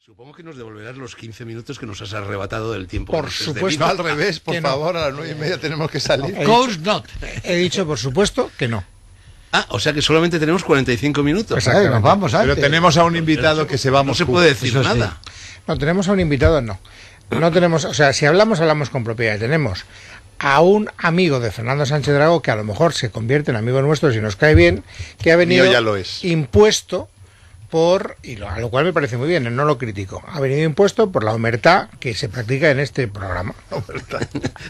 Supongo que nos devolverás los 15 minutos que nos has arrebatado del tiempo. Por supuesto, al revés, por favor, a las 9:30 tenemos que salir. He dicho, por supuesto, que no. Ah, o sea que solamente tenemos 45 minutos. Nos vamos antes. Pero tenemos a un invitado que se va a Moscú. No se puede decir nada. No, tenemos a un invitado, no. No tenemos, o sea, si hablamos con propiedad. Tenemos a un amigo de Fernando Sánchez Dragó, que a lo mejor se convierte en amigo nuestro si nos cae bien, que ha venido ya lo es. Impuesto a lo cual me parece muy bien, no lo critico. Ha venido impuesto por la omertá que se practica en este programa.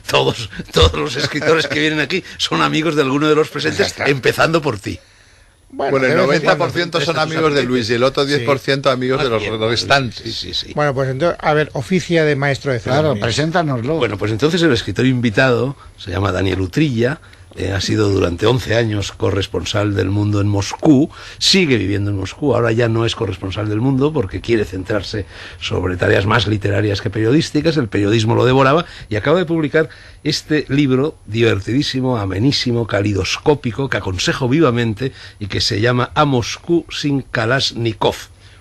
Todos los escritores que vienen aquí son amigos de alguno de los presentes, empezando por ti. Bueno, el 90% son amigos de Luis y el otro 10% amigos de los restantes. Sí. Bueno, pues entonces, a ver, oficia de maestro de ceremonia. Claro, preséntanoslo. Bueno, pues entonces el escritor invitado se llama Daniel Utrilla. Ha sido durante 11 años corresponsal del Mundo en Moscú, sigue viviendo en Moscú, ahora ya no es corresponsal del Mundo porque quiere centrarse sobre tareas más literarias que periodísticas, el periodismo lo devoraba, y acaba de publicar este libro divertidísimo, amenísimo, calidoscópico, que aconsejo vivamente y que se llama A Moscú sin Kalashnikov,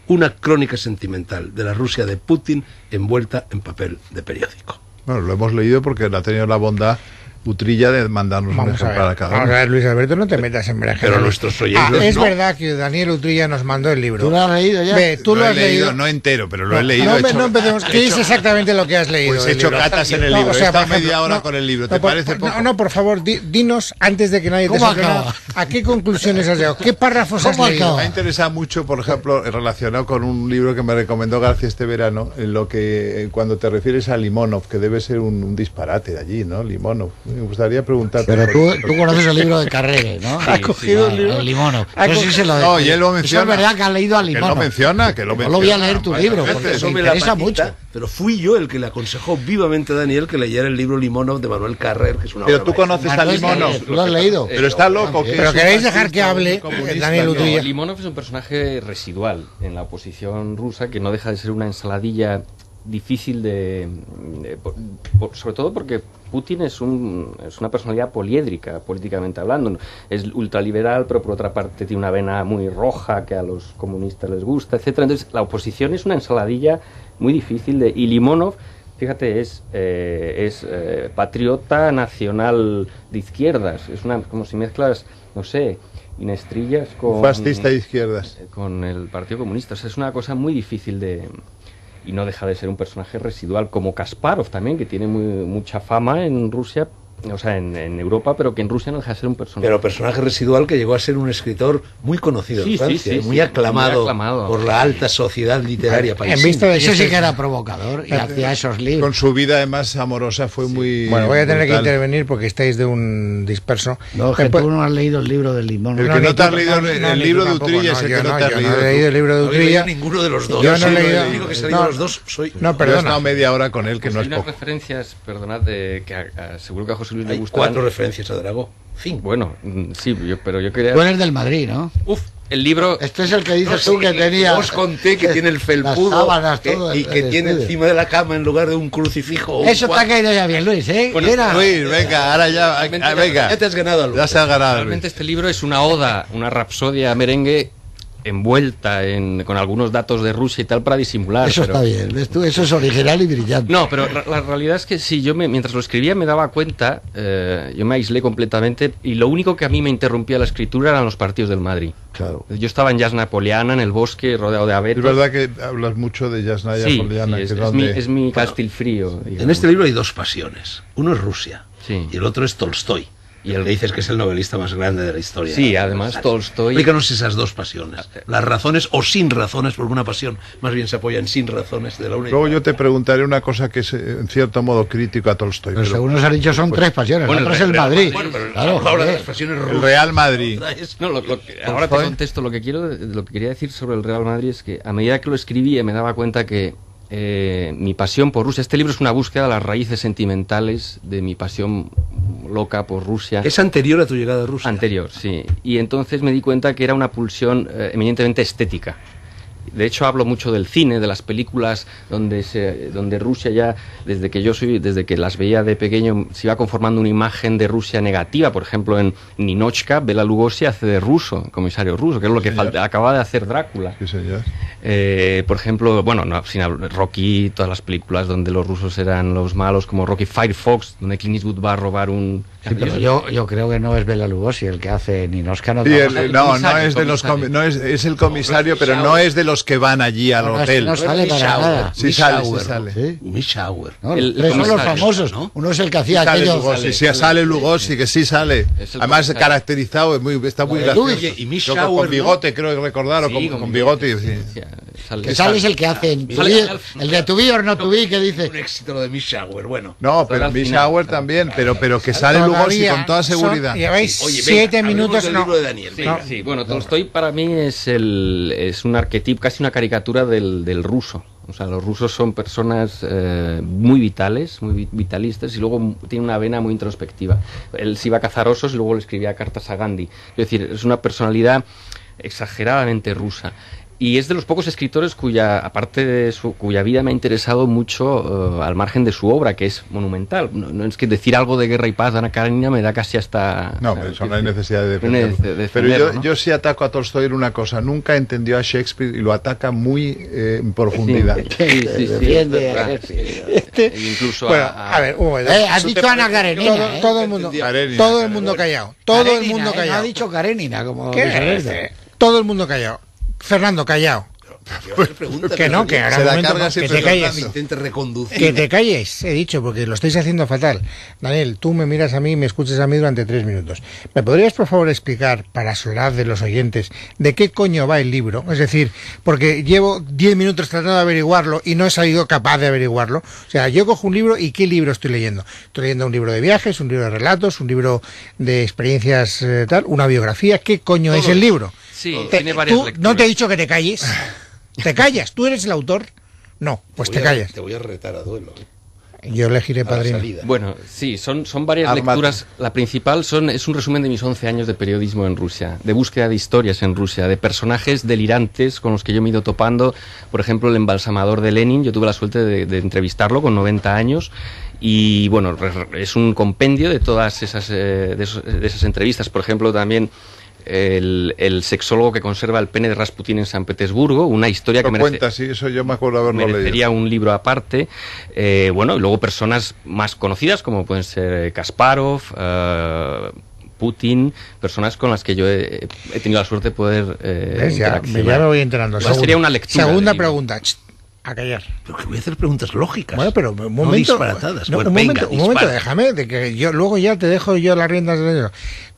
una crónica sentimental de la Rusia de Putin envuelta en papel de periódico. Bueno, lo hemos leído porque ha tenido la bondad Utrilla de mandarnos un ejemplar a cada uno. Vamos a ver, Luis Alberto, no te metas en berenjenas. Pero nuestros oyentes es no. verdad que Daniel Utrilla nos mandó el libro. ¿Tú lo has leído ya? ¿Tú lo has leído? No entero, pero lo he leído. No empecemos. ¿Qué es exactamente lo que has leído? Pues he hecho catas en el libro. O sea, He estado por ejemplo, media hora con el libro. ¿Te parece poco? No, por favor, dinos, antes de que nadie te saque nada, ¿a qué conclusiones has llegado? ¿Qué párrafos has leído? Me ha interesado mucho, por ejemplo, relacionado con un libro que me recomendó García este verano, en lo que cuando te refieres a Limonov, que debe ser un disparate de allí, ¿no? Limonov. Me gustaría preguntarte. Pero tú conoces el libro de Carrere, ¿no? Ha cogido el libro. El Limonov. No, y él lo menciona. Eso es verdad que has leído a Limonov. Que lo menciona. No lo voy a leer tu libro, porque me interesa mucho. Pero fui yo el que le aconsejó vivamente a Daniel que leyera el libro Limonov de Manuel Carrer, que es una Pero obra tú conoces a Limonov. ¿Tú lo has leído? Pero está loco. Pero queréis dejar que hable Daniel Utrilla. Limonov es un personaje residual en la oposición rusa que no deja de ser una ensaladilla difícil sobre todo porque Putin es una personalidad poliédrica, políticamente hablando. Es ultraliberal, pero por otra parte tiene una vena muy roja que a los comunistas les gusta, etcétera. Entonces la oposición es una ensaladilla muy difícil y Limonov, fíjate, es patriota nacional de izquierdas. Es como si mezclas, no sé, Inestrillas con fascista de izquierdas, con el Partido Comunista. O sea, es una cosa muy difícil y no deja de ser un personaje residual, como Kasparov también, que tiene mucha fama en Rusia, o sea, en Europa, pero que en Rusia no deja de ser un personaje. Pero personaje residual que llegó a ser un escritor muy conocido en Francia, muy aclamado por la alta sociedad literaria parisina. En vista de Ese sí que era provocador y hacía esos libros. Con su vida además amorosa fue muy... Bueno, voy a tener brutal. que intervenir porque estáis de un disperso. No, que tú no has leído el libro de Limonov. El que no te has leído el libro de Utrilla es el que no te has leído. No he leído el libro de Utrilla. Ninguno de los dos. Yo no he leído. El único que se ha leído los dos soy. No, Yo he perdona. estado media hora con él, que no Hay es unas poco. referencias, perdonad, que seguro que a José Luis le Hay gustan. 4 referencias a Dragó. Fin. Bueno, sí, pero yo quería... Tú eres del Madrid, ¿no? El libro... Este es el que dices tú que tenía... Os conté que tiene el felpudo las sábanas, todo y que tiene encima de la cama en lugar de un crucifijo. Eso te ha caído ya bien, Luis, ¿eh? Bueno, Luis, venga, ahora ya... venga, Ya te has ganado algo. ya se ha ganado. Realmente este libro es una oda, una rapsodia merengue envuelta con algunos datos de Rusia y tal para disimular. Eso pero... está bien, ¿ves tú? Eso es original y brillante. No, pero la realidad es que sí, mientras lo escribía me daba cuenta, yo me aislé completamente y lo único que a mí me interrumpía la escritura eran los partidos del Madrid. Claro. Yo estaba en Jazz Napoleana, en el bosque, rodeado de abetos. Es verdad que hablas mucho de Yasnaya Sí, Poliana, sí, que es donde... es mi Castilfrío. En este libro hay 2 pasiones. Uno es Rusia Sí. y el otro es Tolstoy. Y el que dices que es el novelista más grande de la historia. Sí, además Tolstoy... Explícanos esas 2 pasiones. Las razones o sin razones, porque una pasión más bien se apoya en sin razones de la única. Luego yo te preguntaré una cosa que es en cierto modo crítico a Tolstoy. Pero según nos has dicho son 3 pasiones. Bueno, la otra es el Madrid. Bueno, pero Claro, ahora joder. las pasiones El rusas. Real Madrid. No, ahora te contesto. Lo que quería decir sobre el Real Madrid es que a medida que lo escribía me daba cuenta que mi pasión por Rusia, este libro es una búsqueda de las raíces sentimentales de mi pasión loca por Rusia. Es anterior a tu llegada a Rusia. Anterior, sí. Y entonces me di cuenta que era una pulsión eminentemente estética. De hecho, hablo mucho del cine, de las películas donde Rusia ya, desde que las veía de pequeño, se iba conformando una imagen de Rusia negativa. Por ejemplo, en Ninochka, Bela Lugosi hace de ruso, comisario ruso, que es lo que acaba de hacer Drácula. Sí, señor. Por ejemplo, bueno, no, sin hablar, Rocky, todas las películas donde los rusos eran los malos, como Rocky Firefox, donde Clint Eastwood va a robar un... Sí, pero yo creo que no es Bela Lugosi el que hace Ninochka. No es de los es el comisario, pero no es de los que van allí al hotel. No sale para nada. Sí sale. ¿Sí? Mishauer. No, son los famosos, ¿no? Uno es el que hacía aquello. Sale Lugosi, que sí sale. Además caracterizado, está muy gracioso. Y Mishauer, con bigote, creo que recordar, o con bigote. Que sale es el que hace el de To Be or Not To Be, que dice... Un éxito lo de Mishauer, bueno. No, pero Mishauer también, pero que sale Lugosi con toda seguridad. Lleváis 7 minutos. Del libro de Daniel. Sí, bueno, Tolstoy para mí es un arquetipo, casi una caricatura del ruso. O sea, los rusos son personas muy vitales, muy vitalistas, y luego tiene una vena muy introspectiva. Él se iba a cazar osos y luego le escribía cartas a Gandhi. Es decir, es una personalidad exageradamente rusa. Y es de los pocos escritores cuya vida me ha interesado mucho al margen de su obra, que es monumental. No es que decir algo de Guerra y Paz de Ana Karenina me da casi hasta... No, eso no hay necesidad de defenderlo. Pero yo sí ataco a Tolstoy en una cosa. Nunca entendió a Shakespeare y lo ataca muy en profundidad. Sí. Incluso bueno, a ver, has dicho Ana Karenina. Todo el mundo callado. Todo el mundo callado. No ha dicho Karenina, como... Todo el mundo callado. Fernando, callado. Que no, que ahora un momento, que te calles. Intente reconducir. Que te calles, he dicho, porque lo estáis haciendo fatal. Daniel, tú me miras a mí y me escuchas a mí durante 3 minutos. ¿Me podrías, por favor, explicar, para soledad de los oyentes, de qué coño va el libro? Es decir, porque llevo 10 minutos tratando de averiguarlo y no he salido capaz de averiguarlo. O sea, yo cojo un libro y ¿qué libro estoy leyendo? Estoy leyendo un libro de viajes, un libro de relatos, un libro de experiencias tal, una biografía. ¿Qué coño es el libro? Sí, tiene varias lecturas. No te he dicho que te calles. ¿Te callas? ¿Tú eres el autor? No, pues te callas. Te voy a retar a duelo. Yo elegiré padrino. Bueno, sí, son varias lecturas. La principal es un resumen de mis 11 años de periodismo en Rusia, de búsqueda de historias en Rusia, de personajes delirantes con los que yo me he ido topando. Por ejemplo, el embalsamador de Lenin, yo tuve la suerte de entrevistarlo con 90 años. Y bueno, es un compendio de todas esas entrevistas. Por ejemplo, también el sexólogo que conserva el pene de Rasputín en San Petersburgo, una historia que eso yo me acuerdo haberlo merecería leído. Un libro aparte. Bueno, y luego personas más conocidas como pueden ser Kasparov, Putin, personas con las que yo he tenido la suerte de poder ya me voy enterando. Sería una lectura. Segunda pregunta. A callar. Pero que voy a hacer preguntas lógicas. Bueno, pero un momento, no disparatadas. No, bueno, un venga, momento, déjame, de que yo luego ya te dejo yo las riendas del...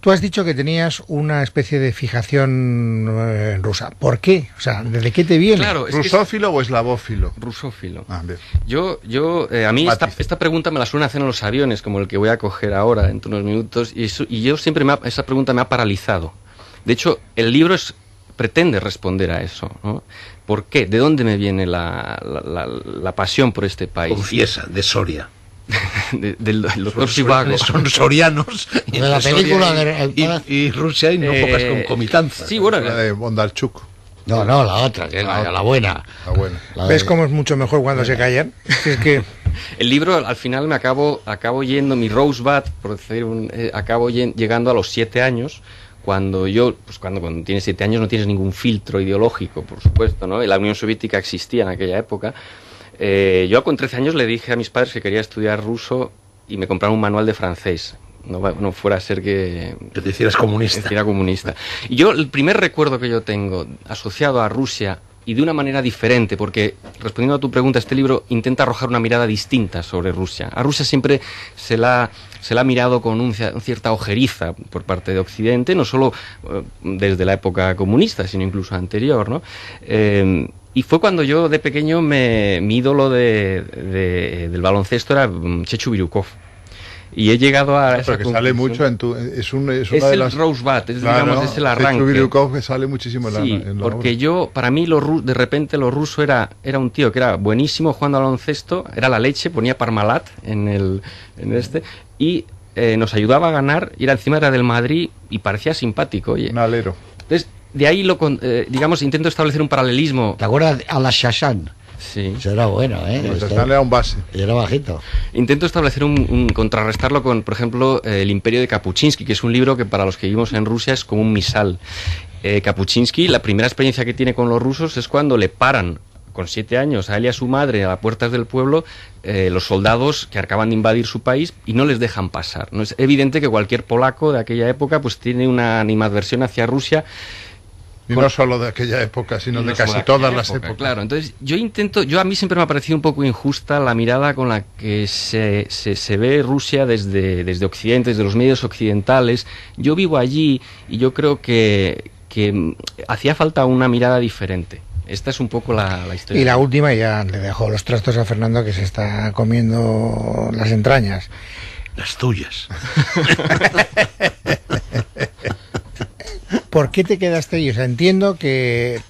Tú has dicho que tenías una especie de fijación rusa. ¿Por qué? O sea, ¿desde qué te viene? Claro, ¿Rusófilo o eslavófilo? Rusófilo. Bien. A mí esta pregunta me la suelen hacer en los aviones, como el que voy a coger ahora dentro de unos minutos, y yo siempre esa pregunta me ha paralizado. De hecho, el libro pretende responder a eso, ¿no? ¿Por qué? ¿De dónde me viene la pasión por este país? Confiesa, de Soria. Del doctor Zhivago. Son sorianos. De la película y Rusia y no pocas concomitanzas. Sí, bueno. La de Bondarchuk. No, la otra, que es la buena. La buena. ¿Ves cómo es mucho mejor cuando se callan? Es que... El libro, al final me acabo yendo, mi Rosebud, por decir acabo llegando a los 7 años, cuando tienes 7 años no tienes ningún filtro ideológico, por supuesto, ¿no? La Unión Soviética existía en aquella época. Yo con 13 años le dije a mis padres que quería estudiar ruso y me compraron un manual de francés. No fuera a ser que te hicieras comunista. Que hiciera comunista. Y yo, el primer recuerdo que yo tengo asociado a Rusia, y de una manera diferente, porque respondiendo a tu pregunta, este libro intenta arrojar una mirada distinta sobre Rusia. A Rusia siempre se la ha mirado con cierta ojeriza por parte de Occidente, no solo desde la época comunista, sino incluso anterior, ¿no? Y fue cuando yo de pequeño mi ídolo del baloncesto era Chechu Virukov. Y he llegado a esa que sale mucho en tu... Es una el de las... Rosebud, es el arranque. Virukov que sale muchísimo en la porque obra. Para mí de repente lo ruso era un tío que era buenísimo jugando al baloncesto, era la leche, ponía Parmalat y nos ayudaba a ganar, y encima era del Madrid y parecía simpático, oye. Un alero. Entonces, de ahí digamos, intento establecer un paralelismo. ¿Te acuerdas a la Shashan? Sí. Eso era bueno, Era un base. Y era bajito. Intento establecer contrarrestarlo con, por ejemplo, El Imperio de Kapuczynski, que es un libro que para los que vivimos en Rusia es como un misal. Kapuczynski, la primera experiencia que tiene con los rusos es cuando le paran con 7 años a él y a su madre a las puertas del pueblo los soldados que acaban de invadir su país y no les dejan pasar, ¿no? Es evidente que cualquier polaco de aquella época pues tiene una animadversión hacia Rusia. Y no solo de aquella época, sino de casi todas las épocas. Claro, entonces a mí siempre me ha parecido un poco injusta la mirada con la que se ve Rusia desde Occidente, desde los medios occidentales. Yo vivo allí y yo creo que hacía falta una mirada diferente. Esta es un poco la historia. Y la última, ya le dejo los trastos a Fernando, que se está comiendo las entrañas. Las tuyas. ¿Por qué te quedaste allí? O sea, entiendo que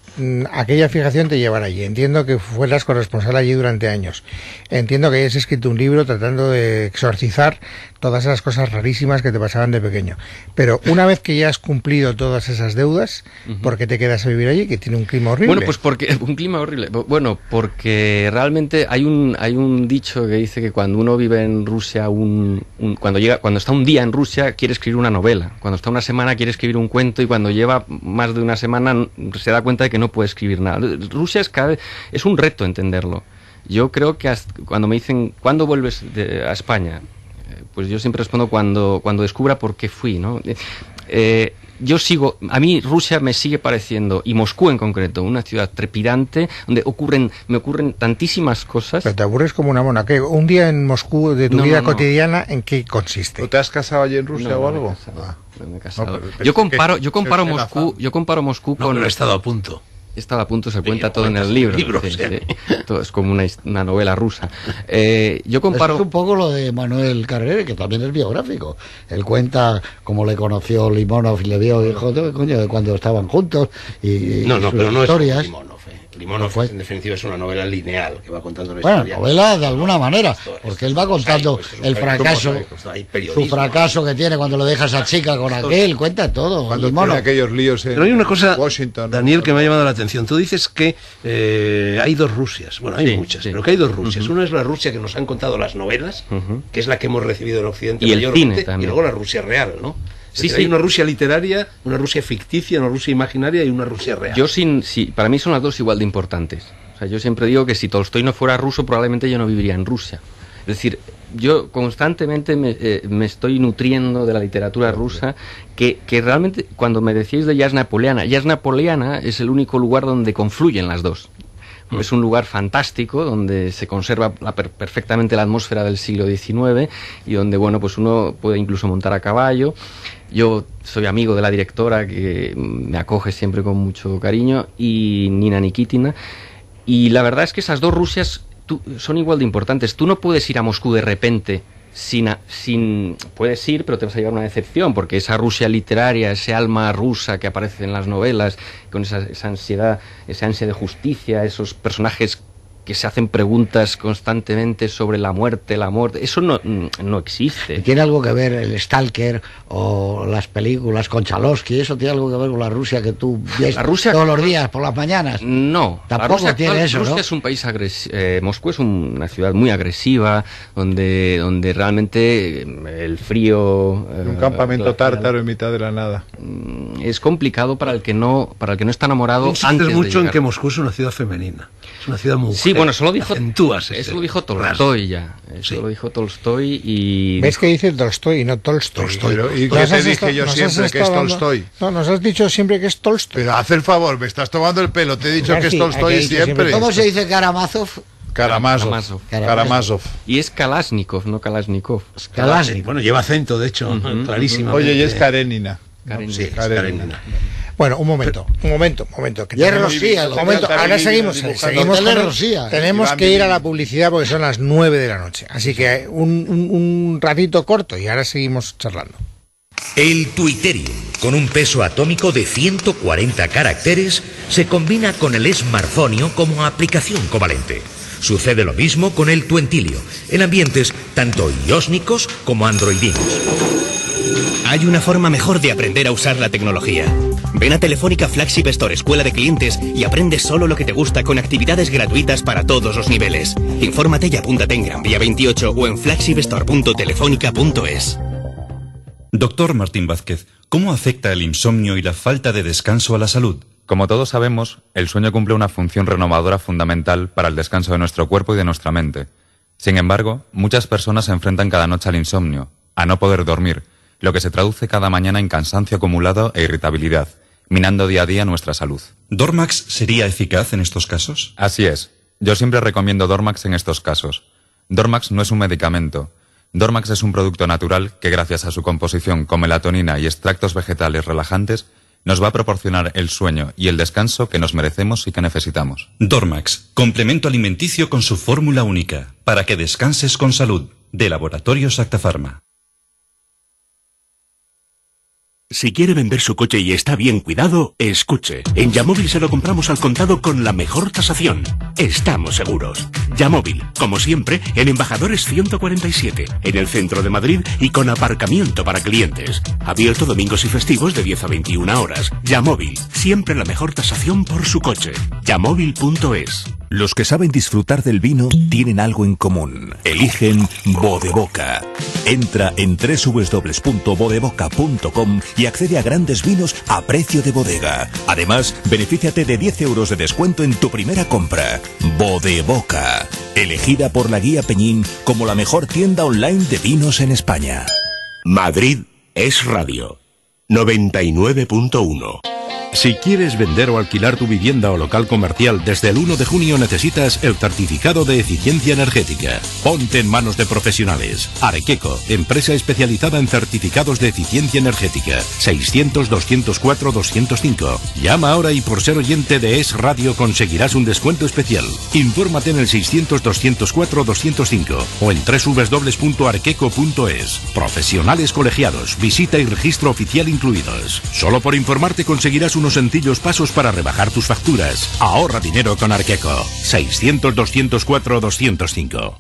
aquella fijación te llevara allí. Entiendo que fueras corresponsal allí durante años. Entiendo que hayas escrito un libro tratando de exorcizar todas esas cosas rarísimas que te pasaban de pequeño. Pero una vez que ya has cumplido todas esas deudas, ¿por qué te quedas a vivir allí? Que tiene un clima horrible. Bueno, pues porque un clima horrible. Bueno, porque realmente hay un dicho que dice que cuando uno vive en Rusia, cuando está un día en Rusia quiere escribir una novela. Cuando está una semana quiere escribir un cuento y cuando lleva más de una semana se da cuenta de que no puede escribir nada. Rusia es un reto entenderlo. Yo creo que cuando me dicen ¿cuándo vuelves a España? Pues yo siempre respondo cuando descubra por qué fui, ¿no? A mí Rusia me sigue pareciendo, y Moscú en concreto, una ciudad trepidante donde me ocurren tantísimas cosas. Pero te aburres como una mona. ¿Qué? ¿Un día en Moscú de tu vida cotidiana en qué consiste? ¿Tú te has casado allí en Rusia o algo? No me he casado. Yo comparo Moscú con... Pero he estado a punto. Estaba a punto, se cuenta todo en el libro. Sí. Todo es como una novela rusa. Yo comparo... Es un poco lo de Manuel Carrere, que también es biográfico. Él cuenta cómo le conoció Limonov y le vio, hijo, coño, de cuando estaban juntos. Y pero no historias. Es Limonov. Limonov, en definitiva, es una novela lineal que va contando la historia. Bueno, novela de alguna manera, porque él va contando el fracaso, su fracaso que tiene cuando lo dejas a chica con aquel, cuenta todo. Cuando tiene aquellos líos en Pero hay una cosa, Washington, Daniel, que me ha llamado la atención. Tú dices que hay dos Rusias. Bueno, hay muchas, pero que hay dos Rusias. Una es la Rusia que nos han contado las novelas, que es la que hemos recibido en Occidente y mayormente, el cine y luego la Rusia real, ¿no? Sí, Hay una Rusia literaria, una Rusia ficticia, una Rusia imaginaria y una Rusia real. Para mí son las dos igual de importantes. O sea, yo siempre digo que si Tolstói no fuera ruso, probablemente yo no viviría en Rusia. Es decir, yo constantemente me estoy nutriendo de la literatura rusa, que realmente, cuando me decíais de Jazz Napoleana es el único lugar donde confluyen las dos. Es un lugar fantástico donde se conserva perfectamente la atmósfera del siglo XIX y donde, bueno, pues uno puede incluso montar a caballo. Yo soy amigo de la directora, que me acoge siempre con mucho cariño, y Nina Nikitina. Y la verdad es que esas dos Rusias son igual de importantes. Tú no puedes ir a Moscú de repente puedes ir, pero te vas a llevar una decepción, porque esa Rusia literaria, ese alma rusa que aparece en las novelas, con esa ansiedad, esa ansia de justicia, esos personajes que se hacen preguntas constantemente sobre la muerte, eso no existe. ¿Tiene algo que ver el Stalker o las películas con Chalovsky? ¿Eso tiene algo que ver con la Rusia que tú ves todos los días por las mañanas? No. Tampoco tiene eso, ¿no? Rusia es un país agresivo. Moscú es una ciudad muy agresiva, donde realmente el frío... un campamento tártaro en mitad de la nada. Es complicado para el que no está enamorado. Insistes mucho en que Moscú es una ciudad femenina. Es una ciudad muy... Sí, bueno, eso lo dijo Tolstói ya. Eso lo dijo Tolstói y... ¿Ves que dice Tolstói y no Tolstói? ¿Y qué te dije yo siempre que es Tolstói? No, nos has dicho siempre que es Tolstói. Pero haz el favor, me estás tomando el pelo. Te he dicho que es Tolstói siempre. ¿Cómo se dice Karamazov? Karamazov. Y es Kalashnikov, no Kalashnikov. Kalashnikov. Bueno, lleva acento, de hecho, clarísimo. Oye, y es Karenina. Sí, Karenina. Bueno, un momento. Que ahora seguimos. Tenemos que ir a la publicidad porque son las 9 de la noche. Así que un ratito corto y ahora seguimos charlando. El Twitterium, con un peso atómico de 140 caracteres, se combina con el smartphone como aplicación covalente. Sucede lo mismo con el Twentilio, en ambientes tanto iósnicos como androidinos. Hay una forma mejor de aprender a usar la tecnología. Ven a Telefónica Flagship Store Escuela de Clientes y aprende solo lo que te gusta con actividades gratuitas para todos los niveles. Infórmate y apúntate en Gran Vía 28 o en flagshipstore.telefónica.es. Doctor Martín Vázquez, ¿cómo afecta el insomnio y la falta de descanso a la salud? Como todos sabemos, el sueño cumple una función renovadora fundamental para el descanso de nuestro cuerpo y de nuestra mente. Sin embargo, muchas personas se enfrentan cada noche al insomnio, a no poder dormir, lo que se traduce cada mañana en cansancio acumulado e irritabilidad, minando día a día nuestra salud. ¿Dormax sería eficaz en estos casos? Así es. Yo siempre recomiendo Dormax en estos casos. Dormax no es un medicamento. Dormax es un producto natural que, gracias a su composición con melatonina y extractos vegetales relajantes, nos va a proporcionar el sueño y el descanso que nos merecemos y que necesitamos. Dormax, complemento alimenticio con su fórmula única, para que descanses con salud, de Laboratorios Acta Pharma. Si quiere vender su coche y está bien cuidado, escuche. En Yamóvil se lo compramos al contado con la mejor tasación. Estamos seguros. Yamóvil, como siempre, en Embajadores 147, en el centro de Madrid y con aparcamiento para clientes. Abierto domingos y festivos de 10 a 21 horas. Yamóvil, siempre la mejor tasación por su coche. Yamóvil.es. Los que saben disfrutar del vino tienen algo en común. Eligen Bodeboca. Entra en www.bodeboca.com y accede a grandes vinos a precio de bodega. Además, benefíciate de 10 euros de descuento en tu primera compra. Bodeboca. Elegida por la Guía Peñín como la mejor tienda online de vinos en España. Madrid es radio. 99.1. Si quieres vender o alquilar tu vivienda o local comercial, desde el 1 de junio necesitas el certificado de eficiencia energética. Ponte en manos de profesionales. Arqueco, empresa especializada en certificados de eficiencia energética. 600-204-205. Llama ahora y por ser oyente de Es Radio conseguirás un descuento especial. Infórmate en el 600-204-205 o en www.arqueco.es. Profesionales colegiados, visita y registro oficial incluidos. Solo por informarte conseguirás unos sencillos pasos para rebajar tus facturas. Ahorra dinero con Arqueco. 600-204-205.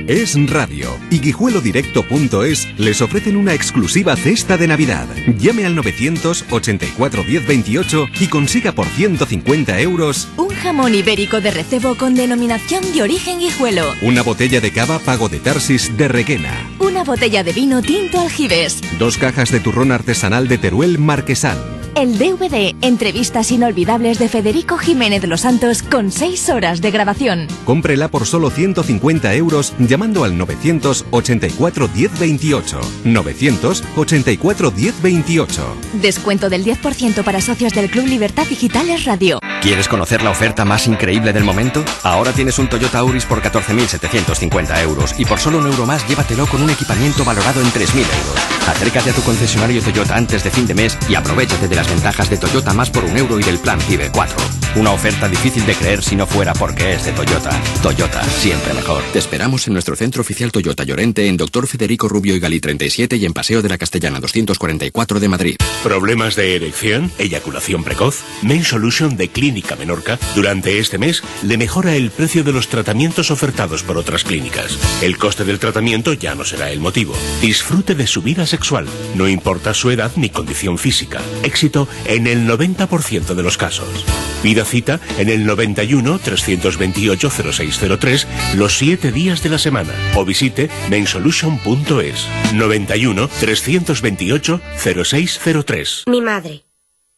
Es Radio y guijuelodirecto.es les ofrecen una exclusiva cesta de Navidad. Llame al 984 10 28 y consiga por 150 euros un jamón ibérico de recebo con denominación de origen Guijuelo, una botella de cava Pago de Tarsis de Requena, una botella de vino tinto Aljibes, 2 cajas de turrón artesanal de Teruel Marquesán, el DVD Entrevistas inolvidables de Federico Jiménez Los Santos con 6 horas de grabación. Cómprela por solo 150 euros llamando al 984 10 28. 984 10 28. Descuento del 10% para socios del Club Libertad Digitales Radio. ¿Quieres conocer la oferta más increíble del momento? Ahora tienes un Toyota Auris por 14.750 euros y por solo €1 más llévatelo con un equipamiento valorado en 3.000 euros. Acércate a tu concesionario Toyota antes de fin de mes y aprovéchate de las ventajas de Toyota más por €1 y del plan CIBE 4. Una oferta difícil de creer si no fuera porque es de Toyota. Toyota, siempre mejor. Te esperamos en nuestro centro oficial Toyota Llorente en Dr. Federico Rubio y Galí 37 y en Paseo de la Castellana 244 de Madrid. ¿Problemas de erección? ¿Eyaculación precoz? Men Solution de Clínica Menorca durante este mes le mejora el precio de los tratamientos ofertados por otras clínicas. El coste del tratamiento ya no será el motivo. Disfrute de su vida sexual, no importa su edad ni condición física. Éxito en el 90% de los casos. Pida cita en el 91 328 0603 los 7 días de la semana o visite mensolution.es. 91 328 0603. Mi madre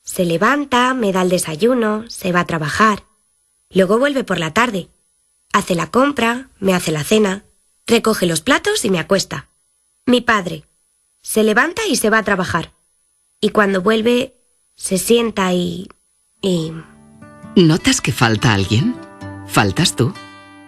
se levanta, me da el desayuno, se va a trabajar. Luego vuelve por la tarde. Hace la compra, me hace la cena, recoge los platos y me acuesta. Mi padre se levanta y se va a trabajar. Y cuando vuelve, se sienta y... ¿Notas que falta alguien? ¿Faltas tú?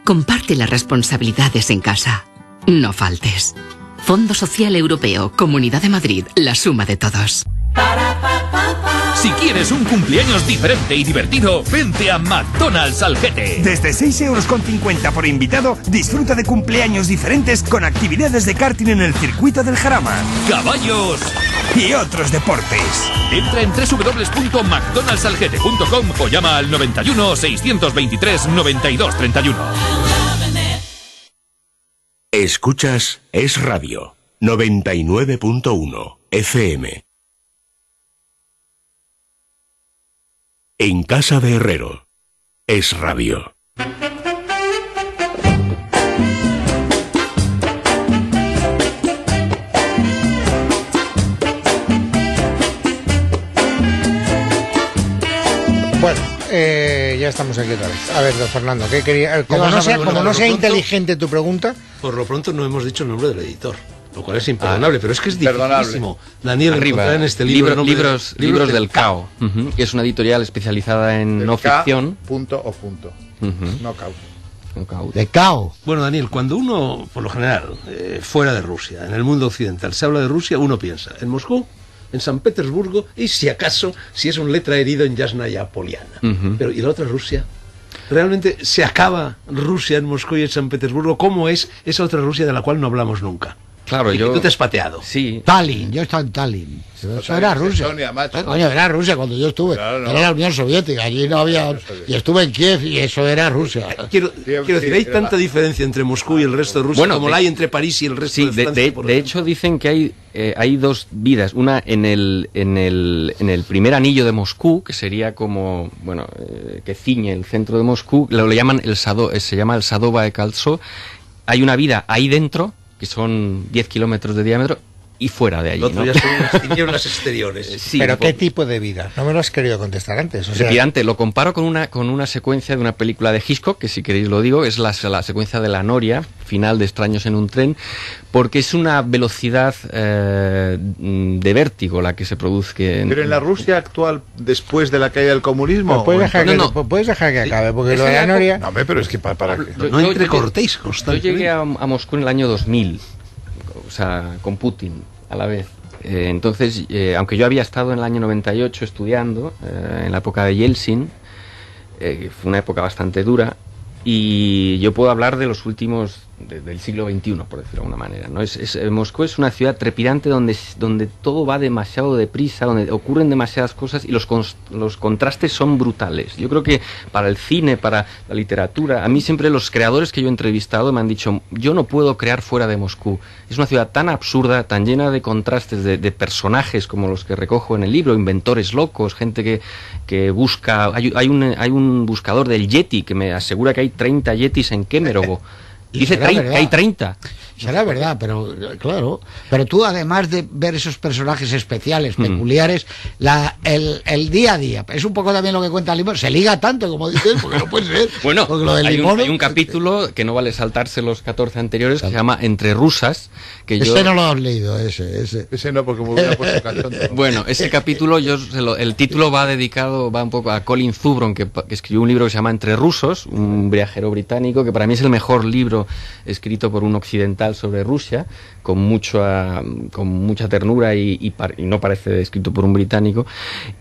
Comparte las responsabilidades en casa. No faltes. Fondo Social Europeo, Comunidad de Madrid, la suma de todos. Para, pa, pa, pa. Si quieres un cumpleaños diferente y divertido, vente a McDonald's Algete. Desde 6,50 € por invitado, disfruta de cumpleaños diferentes con actividades de karting en el circuito del Jarama, caballos y otros deportes. Entra en www.mcdonaldsalgete.com o llama al 91 623 92 31. Escuchas Es Radio 99.1 FM. En casa de Herrero, Es Radio. Bueno, ya estamos aquí otra vez. A ver, don Fernando, ¿qué quería? Como no sea inteligente tu pregunta. Por lo pronto no hemos dicho el nombre del editor, lo cual es imperdonable, pero es que es dificilísimo. Daniel, arriba, en este libro libros del Cao, que es una editorial especializada en no ficción. Punto. Knockout. De Cao. Bueno, Daniel, cuando uno, por lo general, fuera de Rusia, en el mundo occidental, se habla de Rusia, uno piensa en Moscú, en San Petersburgo y, si acaso, si es un letra herido, en Yasnaya Poliana. Pero, ¿y la otra Rusia? ¿Realmente se acaba Rusia en Moscú y en San Petersburgo? ¿Cómo es esa otra Rusia de la cual no hablamos nunca? Claro, y tú te has pateado. Sí. Tallinn, yo estaba en Tallinn. Eso era Rusia. Coño, era Rusia cuando yo estuve. Claro, no. Era la Unión Soviética, allí no había. Y estuve en Kiev y eso era Rusia. Quiero decir, hay tanta diferencia entre Moscú y el resto de Rusia como la hay entre París y el resto de Francia. De hecho, dicen que hay dos vidas. Una en el primer anillo de Moscú, que sería como, bueno, que ciñe el centro de Moscú, lo llaman se llama el Sadova de Kaltso. Hay una vida ahí dentro, que son 10 kilómetros de diámetro, y fuera de allí. Lo otro ya son unas tinieblas exteriores. Sí, pero ¿qué tipo de vida? No me lo has querido contestar antes. Trepidante. Lo comparo con una secuencia de una película de Hitchcock, que si queréis lo digo, es la secuencia de la Noria, final de Extraños en un tren, porque es una velocidad de vértigo la que se produce. Pero en la Rusia actual, después de la caída del comunismo... Puedes dejar que acabe, porque lo de la Noria... No, pero es que para que... No entrecortéis constantemente. Yo llegué a Moscú en el año 2000, o sea, con Putin a la vez. Entonces, aunque yo había estado en el año 98 estudiando, en la época de Yeltsin, fue una época bastante dura, y yo puedo hablar de los últimos del siglo XXI, por decirlo de alguna manera, ¿no? Moscú es una ciudad trepidante donde todo va demasiado deprisa, donde ocurren demasiadas cosas y los contrastes son brutales. Yo creo que para el cine, para la literatura, a mí siempre los creadores que yo he entrevistado me han dicho, yo no puedo crear fuera de Moscú. Es una ciudad tan absurda, tan llena de contrastes, de personajes como los que recojo en el libro, inventores locos, gente que busca... Hay un buscador del Yeti que me asegura que hay 30 Yetis en Kemerovo. Dice que hay 30. Será verdad, pero claro. Pero tú, además de ver esos personajes especiales, peculiares, el día a día, es un poco también lo que cuenta Limón. Se liga tanto, como dices, porque no puede ser. Bueno, lo hay un capítulo que no vale saltarse los 14 anteriores, que se llama Entre Rusas. Ese no lo has leído, ese. Ese no, porque me hubiera puesto cachondo. Bueno, ese capítulo, el título va un poco a Colin Zubron, que escribió un libro que se llama Entre Rusos, un viajero británico, que para mí es el mejor libro escrito por un occidental sobre Rusia, con mucha ternura y no parece escrito por un británico.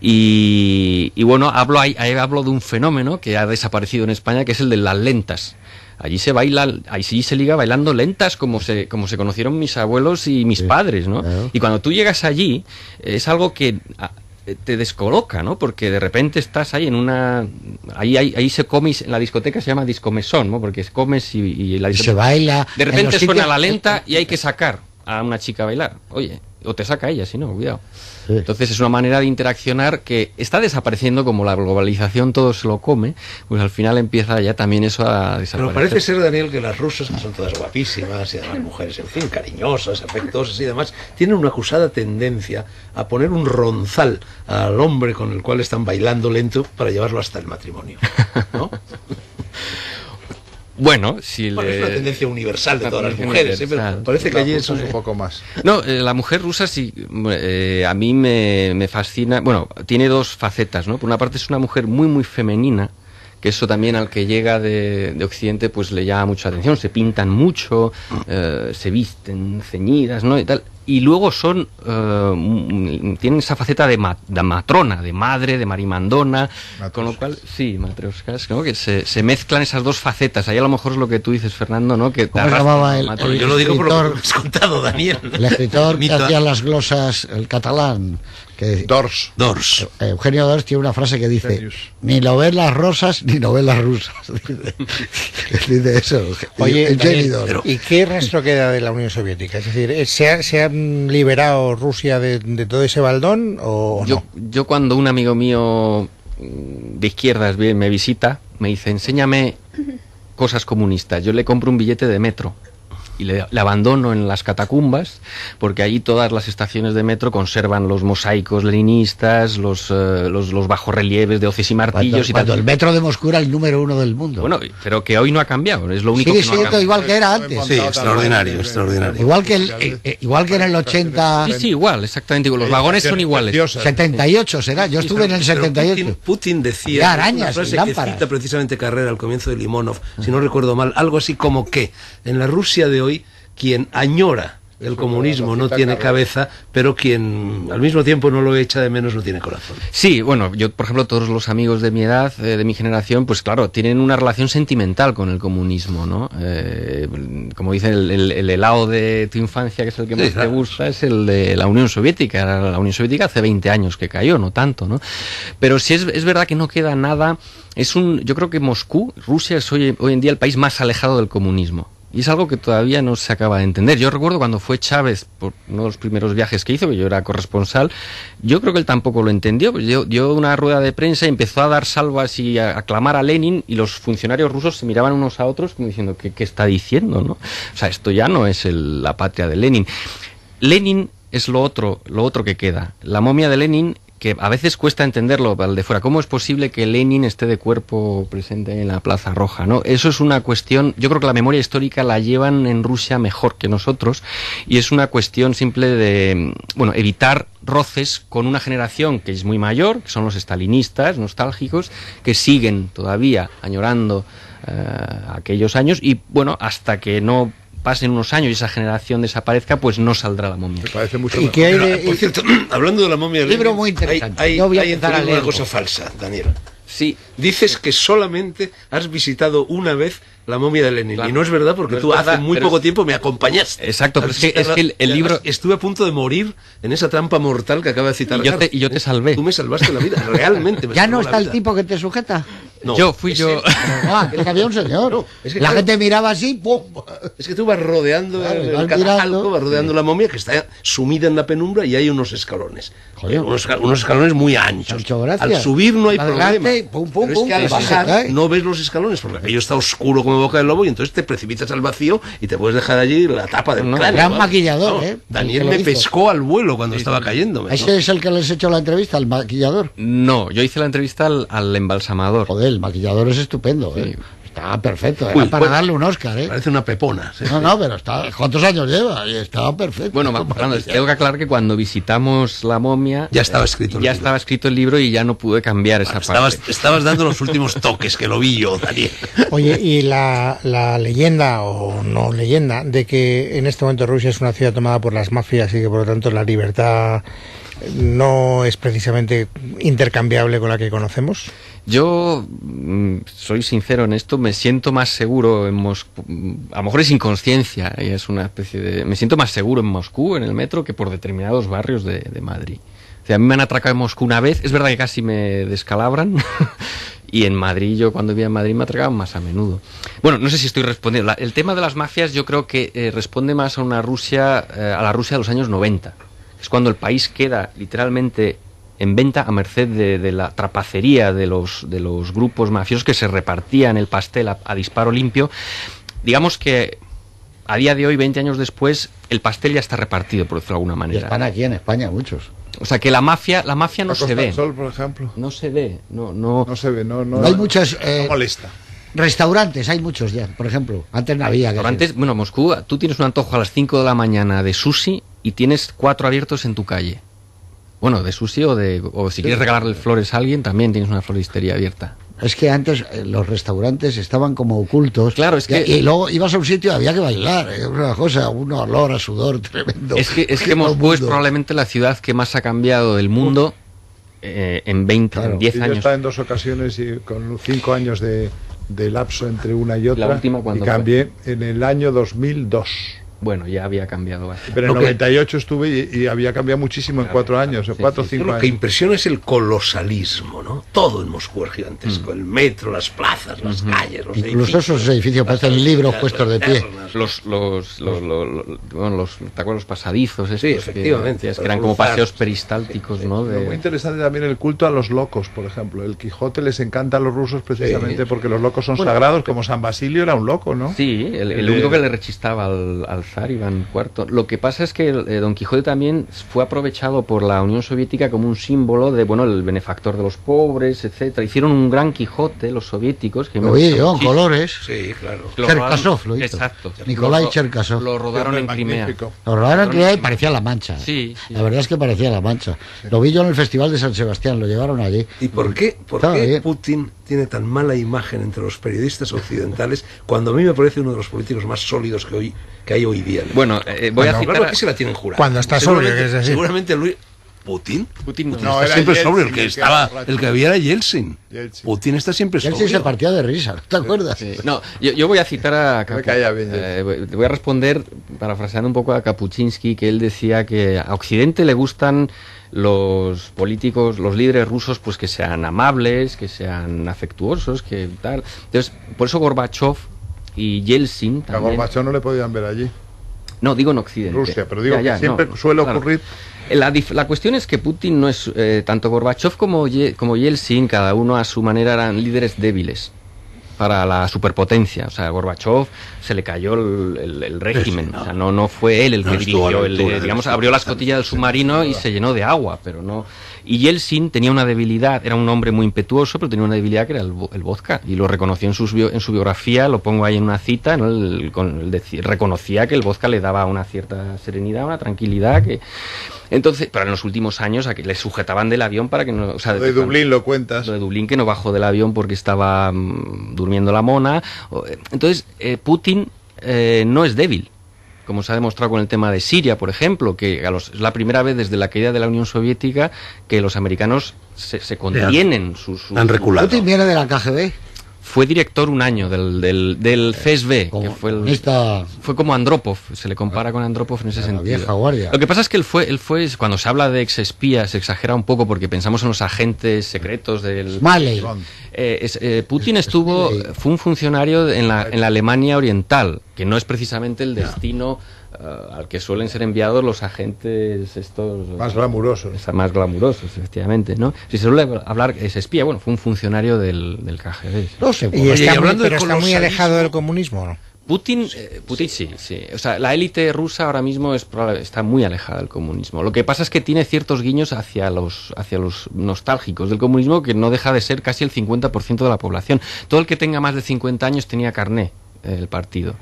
Y bueno, hablo de un fenómeno que ha desaparecido en España, que es el de las lentas. Allí se liga bailando lentas como se conocieron mis abuelos y mis padres, ¿no? Y cuando tú llegas allí, es algo que te descoloca, ¿no? Porque de repente estás ahí ahí se come, en la discoteca se llama discomesón, ¿no? Porque comes y la discoteca, se baila. De repente suena la lenta y hay que sacar a una chica a bailar. Oye, o te saca ella, si no, cuidado. Sí. Entonces es una manera de interaccionar que está desapareciendo, como la globalización todo se lo come, pues al final empieza ya también eso a desaparecer. Pero parece ser, Daniel, que las rusas, que son todas guapísimas y además mujeres, en fin, cariñosas, afectuosas y demás, tienen una acusada tendencia a poner un ronzal al hombre con el cual están bailando lento para llevarlo hasta el matrimonio, ¿no? Bueno, es una tendencia universal de todas las mujeres, pero parece que allí eso es un poco más. No, la mujer rusa sí, a mí me fascina. Bueno, tiene dos facetas, ¿no? Por una parte es una mujer muy, muy femenina, que eso también al que llega de Occidente pues le llama mucha atención. Se pintan mucho, se visten ceñidas, ¿no? Y tal. y luego son tienen esa faceta de matrona, de madre, de marimandona, con lo cual, sí, matrioscas, ¿no? Que se mezclan esas dos facetas. Ahí a lo mejor es lo que tú dices, Fernando, ¿no? Que ¿cómo se llamaba yo lo digo por lo que me has contado, Daniel. El escritor que hacía las glosas, el catalán. Dors. Eugenio Dors tiene una frase que dice: ni novelas rosas ni novelas rusas. Dice eso. Oye, Daniel, ¿y qué rastro queda de la Unión Soviética? Es decir, ¿se ha liberado Rusia de todo ese baldón o no? Yo cuando un amigo mío de izquierdas me visita, me dice: enséñame cosas comunistas. Yo le compro un billete de metro y le abandono en las catacumbas, porque allí todas las estaciones de metro conservan los mosaicos leninistas, los bajorrelieves de hoces y martillos. Cuando el metro de Moscú era el número 1 del mundo. Bueno, pero que hoy no ha cambiado, es lo único que no ha cambiado. Igual que era antes. Sí, extraordinario. Igual que en el 80... Sí, igual, exactamente. Los vagones son iguales. 78 será, yo estuve en el 78. Putin decía, arañas, una frase que cita precisamente Carrera al comienzo de Limonov, si no recuerdo mal, algo así como que en la Rusia de hoy, quien añora el comunismo no tiene cabeza, pero quien al mismo tiempo no lo echa de menos no tiene corazón. Sí, bueno, yo por ejemplo, todos los amigos de mi edad, de mi generación, pues claro, tienen una relación sentimental con el comunismo, ¿no? Como dicen, el helado de tu infancia, que es el que más te gusta, es el de la Unión Soviética. La Unión Soviética hace 20 años que cayó, no tanto, ¿no? Pero sí es verdad que no queda nada. Yo creo que Moscú, Rusia, es hoy en día el país más alejado del comunismo. Y es algo que todavía no se acaba de entender. Yo recuerdo cuando fue Chávez, por uno de los primeros viajes que hizo, que yo era corresponsal, yo creo que él tampoco lo entendió. Pues dio una rueda de prensa y empezó a dar salvas y a aclamar a Lenin, y los funcionarios rusos se miraban unos a otros como diciendo, ¿qué está diciendo, no? O sea, esto ya no es la patria de Lenin. Lenin es lo otro que queda. La momia de Lenin, que a veces cuesta entenderlo al de fuera. ¿Cómo es posible que Lenin esté de cuerpo presente en la Plaza Roja, ¿no? Eso es una cuestión, yo creo que la memoria histórica la llevan en Rusia mejor que nosotros, y es una cuestión simple de, bueno, evitar roces con una generación que es muy mayor, que son los estalinistas, nostálgicos, que siguen todavía añorando aquellos años, y bueno, hasta que no pasen unos años y esa generación desaparezca, pues no saldrá la momia. Me parece mucho ¿Y qué hay por cierto, hablando de la momia de Lenin, libro muy interesante. Hay a una cosa falsa, Daniel. Sí. Dices que solamente has visitado una vez la momia de Lenin, claro. Y no es verdad, porque tú hace muy poco tiempo me acompañaste. Exacto, pero es que el libro... Estuve a punto de morir en esa trampa mortal que acaba de citar. Y yo te salvé. Tú me salvaste la vida, realmente. ¿Ya no está el tipo que te sujeta? No, fui yo. Es que había un señor. No, es que la gente miraba así, ¡pum! Es que tú vas rodeando el catafalco, vas rodeando la momia, que está sumida en la penumbra, y hay unos escalones. Joder. Unos escalones muy anchos. Muchas gracias. Al subir no hay Adelante, problema. pum, pum, pero es que al pum, bajar no ves los escalones, porque aquello está oscuro como boca del lobo, y entonces te precipitas al vacío y te puedes dejar allí la tapa del cráneo. Gran maquillador, Daniel me pescó al vuelo cuando estaba cayéndome. ¿Ese es el que les he hecho la entrevista, al maquillador? No, yo hice la entrevista al embalsamador. Joder, el maquillador es estupendo, sí. Estaba perfecto, era para darle un Oscar, Parece una pepona. Sí. No, pero ¿cuántos años lleva? Y estaba perfecto. Bueno, Fernando, tengo que aclarar que cuando visitamos la momia... Ya estaba escrito el libro. Estaba escrito el libro y ya no pude cambiar esa parte. Estabas dando los últimos toques, que lo vi yo, Daniel. Oye, y la leyenda, o no leyenda, de que en este momento Rusia es una ciudad tomada por las mafias y que por lo tanto la libertad no es precisamente intercambiable con la que conocemos. Yo soy sincero en esto, me siento más seguro en Moscú, a lo mejor es inconsciencia, y es una especie de... Me siento más seguro en Moscú, en el metro, que por determinados barrios de Madrid. O sea, a mí me han atracado en Moscú una vez, es verdad que casi me descalabran, y en Madrid, yo cuando vivía en Madrid me atracaban más a menudo. Bueno, no sé si estoy respondiendo. El tema de las mafias yo creo que responde más a la Rusia de los años 90. Es cuando el país queda literalmente en venta a merced de la trapacería de los grupos mafiosos que se repartían el pastel a disparo limpio. Digamos que a día de hoy, 20 años después, el pastel ya está repartido, por decirlo de alguna manera. Y están aquí en España muchos. O sea que la mafia no se ve. Sol, por ejemplo. No se ve, no se ve, no hay muchos. No molesta. Restaurantes, hay muchos ya, por ejemplo. Antes no había. Restaurantes, bueno, Moscú, tú tienes un antojo a las 5 de la mañana de sushi y tienes 4 abiertos en tu calle. Bueno, de sushi o si quieres regalarle flores a alguien, también tienes una floristería abierta. Es que antes los restaurantes estaban como ocultos. Claro, es que... Y luego ibas a un sitio y había que bailar. Una cosa, un olor a sudor tremendo. Es que Moscú es probablemente la ciudad que más ha cambiado del mundo en 20, Claro, en 10 y yo años. estaba en 2 ocasiones y con 5 años de lapso entre una y otra. La última, ¿cuándo y cambié en el año 2002. Bueno, ya había cambiado bastante. Pero en el 98 estuve y había cambiado muchísimo en 4 años, 4 o 5 años. Lo que impresiona es el colosalismo, ¿no? Todo en Moscú es gigantesco. El metro, las plazas, las calles, los Incluso esos edificios parecen libros puestos de pie. ¿Te acuerdas los pasadizos? Sí, efectivamente. Que eran como paseos peristálticos, ¿no? Muy interesante también el culto a los locos, por ejemplo. El Quijote les encanta a los rusos precisamente porque los locos son sagrados, como San Basilio era un loco, ¿no? Sí, el único que le rechistaba al zar Iván IV. Lo que pasa es que Don Quijote también fue aprovechado por la Unión Soviética como un símbolo de, bueno, el benefactor de los pobres, etcétera. Hicieron un gran Quijote los soviéticos. Que Oye, yo, colores. Sí, claro. Cherkasov lo hizo. Exacto. Nikolai Cherkasov. Lo rodaron en Crimea. Lo rodaron en Crimea y parecía La Mancha. Sí, La verdad es que parecía La Mancha. Lo vi yo en el Festival de San Sebastián, lo llevaron allí. ¿Y por qué Putin tiene tan mala imagen entre los periodistas occidentales cuando a mí me parece uno de los políticos más sólidos que hay hoy día? Bueno, voy a citar... ¿Por qué se la tienen jurada? Cuando está sobrio, es decir. Seguramente Luis... ¿Putin? No, está era siempre Yeltsin, sobrio. El que había era Yeltsin. Putin está siempre sobrio. Yeltsin se partía de risa, ¿te acuerdas? Sí. No, yo voy a citar a... voy a responder, parafraseando un poco a Kapuczynski, que él decía que a Occidente le gustan los políticos, los líderes rusos, pues que sean amables, que sean afectuosos, que tal. Entonces, por eso Gorbachev y Yeltsin también... A Gorbachev no le podían ver allí. No, digo en Occidente. Rusia, pero digo que siempre suele ocurrir... La cuestión es que Putin no es... tanto Gorbachev como Yeltsin, cada uno a su manera, eran líderes débiles para la superpotencia. O sea, a Gorbachev se le cayó el régimen. O sea, no fue él el que dirigió. Digamos, abrió la escotilla del submarino y se llenó de agua, pero no... Y Yeltsin tenía una debilidad, era un hombre muy impetuoso, pero tenía una debilidad que era el vodka, y lo reconoció en su biografía, lo pongo ahí en una cita, ¿no? Reconocía que el vodka le daba una cierta serenidad, una tranquilidad, que... Entonces, pero en los últimos años a que le sujetaban del avión para que no... O sea, lo de Dublín lo cuentas. Lo de Dublín, que no bajó del avión porque estaba durmiendo la mona. Entonces, Putin no es débil, como se ha demostrado con el tema de Siria, por ejemplo, que es la primera vez desde la caída de la Unión Soviética que los americanos se contienen. Han reculado. Putin viene de la KGB. Fue director un año del FSB, que fue como Andropov, se le compara con Andropov en ese sentido. Vieja guardia. Lo que pasa es que él fue, cuando se habla de exespías, se exagera un poco porque pensamos en los agentes secretos del... Smiley. Putin fue un funcionario en la Alemania Oriental, que no es precisamente el destino al que suelen ser enviados los agentes estos... Más glamurosos. Más glamurosos, efectivamente, ¿no? Si se suele hablar, es espía, bueno, fue un funcionario del KGB. No sé, y está muy alejado del comunismo, ¿no? Putin sí. O sea, la élite rusa ahora mismo está muy alejada del comunismo. Lo que pasa es que tiene ciertos guiños hacia los nostálgicos del comunismo, que no deja de ser casi el 50% de la población. Todo el que tenga más de 50 años tenía carné el partido.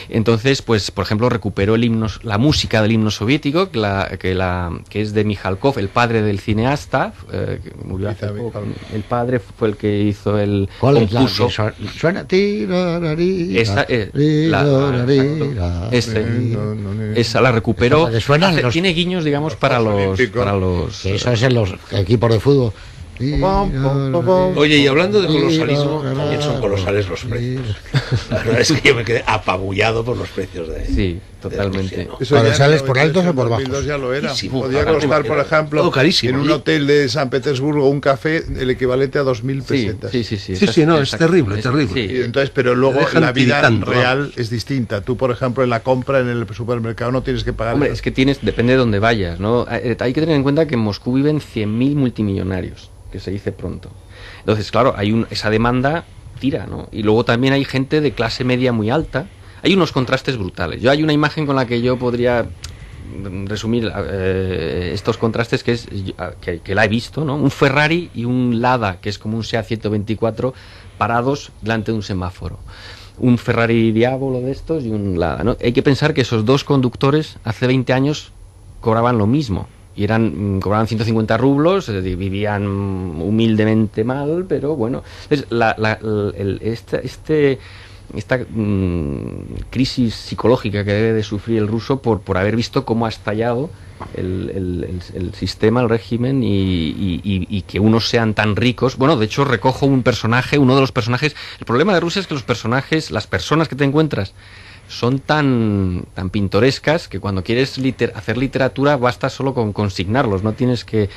Entonces, pues, por ejemplo, recuperó la música del himno soviético, que es de Mikhalkov, el padre del cineasta, que murió hace poco. El padre fue el que hizo el compuso. Suena esa la recuperó. Tiene guiños, digamos, para los eso es en los equipos de fútbol. Oye, y hablando de colosalismo, también son colosales los precios. La verdad es que yo me quedé apabullado por los precios de... Sí, totalmente. ¿Colosales por altos o por bajos? Ya lo era. Carísimo. Podía costar, por ejemplo, en un hotel de San Petersburgo un café el equivalente a 2.000 pesetas. Sí, no, es terrible, terrible. Y entonces, pero luego la vida real es distinta. Tú, por ejemplo, en la compra en el supermercado no tienes que pagar. Hombre, es que depende de dónde vayas, ¿no? Hay que tener en cuenta que en Moscú viven 100.000 multimillonarios, que se dice pronto. Entonces, claro, esa demanda tira, ¿no? Y luego también hay gente de clase media muy alta. Hay unos contrastes brutales. Hay una imagen con la que yo podría resumir estos contrastes, que la he visto, ¿no? Un Ferrari y un Lada, que es como un SEAT 124, parados delante de un semáforo. Un Ferrari Diablo de estos y un Lada, ¿no? Hay que pensar que esos dos conductores hace 20 años cobraban lo mismo. y cobraban 150 rublos, vivían humildemente mal, pero bueno. Entonces, esta crisis psicológica que debe de sufrir el ruso por haber visto cómo ha estallado el sistema, el régimen, y que unos sean tan ricos. Bueno, de hecho recojo uno de los personajes. El problema de Rusia es que los personajes, las personas que te encuentras, son tan pintorescas que cuando quieres hacer literatura basta solo con consignarlos, no tienes que...